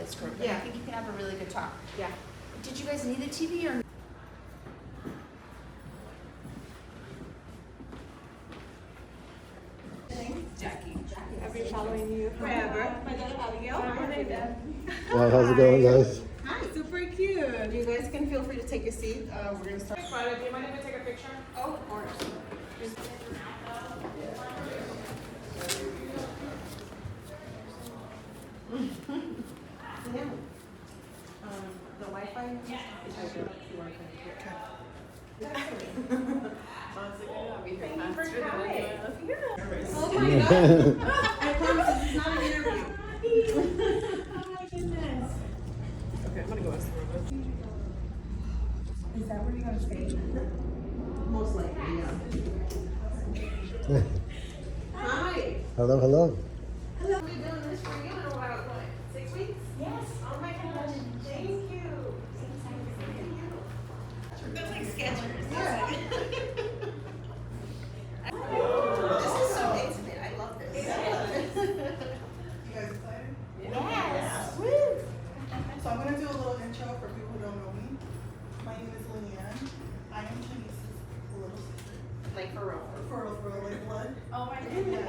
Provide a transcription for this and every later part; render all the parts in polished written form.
Discord. Yeah, I think you can have a really good talk. Yeah. Did you guys need a TV or? Jackie. I've been following you forever. My daughter Abigail. Hi, how's it going, guys? Hi, super cute. You guys can feel free to take a seat. We're gonna start. Friday, do you mind if I take a picture? Oh, of course. Yeah. The Wi-Fi is right there. Thank you for coming. Oh my god. I promise this is not an interview. Oh my goodness. Okay, I'm gonna go ask the room. Is that where you're gonna stay? Most likely, yeah. Hi. Hello, hello. Hello. We've been doing this for you in a while. What, 6 weeks? Yes. Oh my gosh. Thank you. That's like Skechers. Yeah. This is so intimate. I love this. You guys excited? Yes. So I'm going to do a little intro for people who don't know me. My name is Leanne. I am Janice's little sister. Like for real. For real, like blood. Oh my goodness.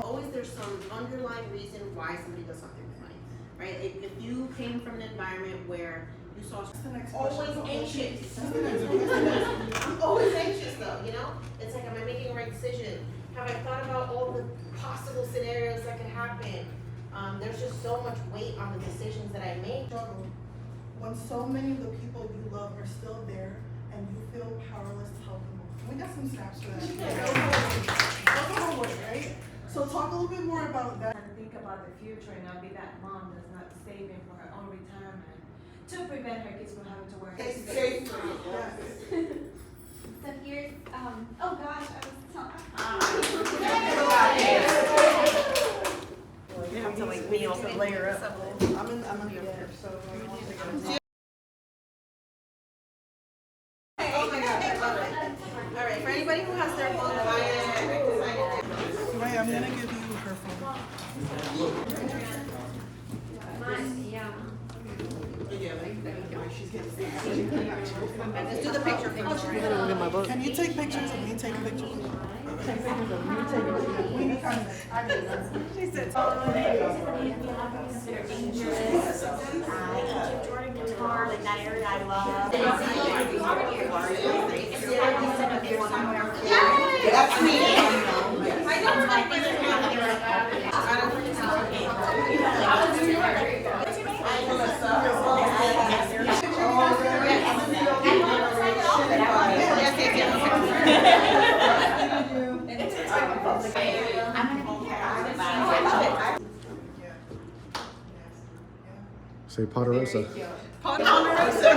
Always there's some underlying reason why somebody does something funny, right? If you came from an environment where you saw That's the next always question. anxious. That's the next question. I'm always anxious though, you know? It's like, am I making the right decision? Have I thought about all the possible scenarios that could happen? There's just so much weight on the decisions that I make. Struggle. When so many of the people you love are still there and you feel powerless to help them. We got some snaps for that. That's a whole word, right? So talk a little bit more about that. And think about the future and not be that mom that's not saving for her own retirement to prevent her kids from having to work. It's safe for you. Yes. So here's, oh gosh, I was talking. You have to like kneel to layer up. I'm in here, so. Oh my god, I love it. All right, for anybody who has their phone, Right, I'm gonna give you her phone. Let's do the picture first. Can you take pictures of me taking pictures of you? Take pictures of me taking pictures of you. We need context. I did that. She said, They're dangerous. Jordan guitar, like that area I love. That's me. I don't like it. Say Ponderosa. Ponderosa.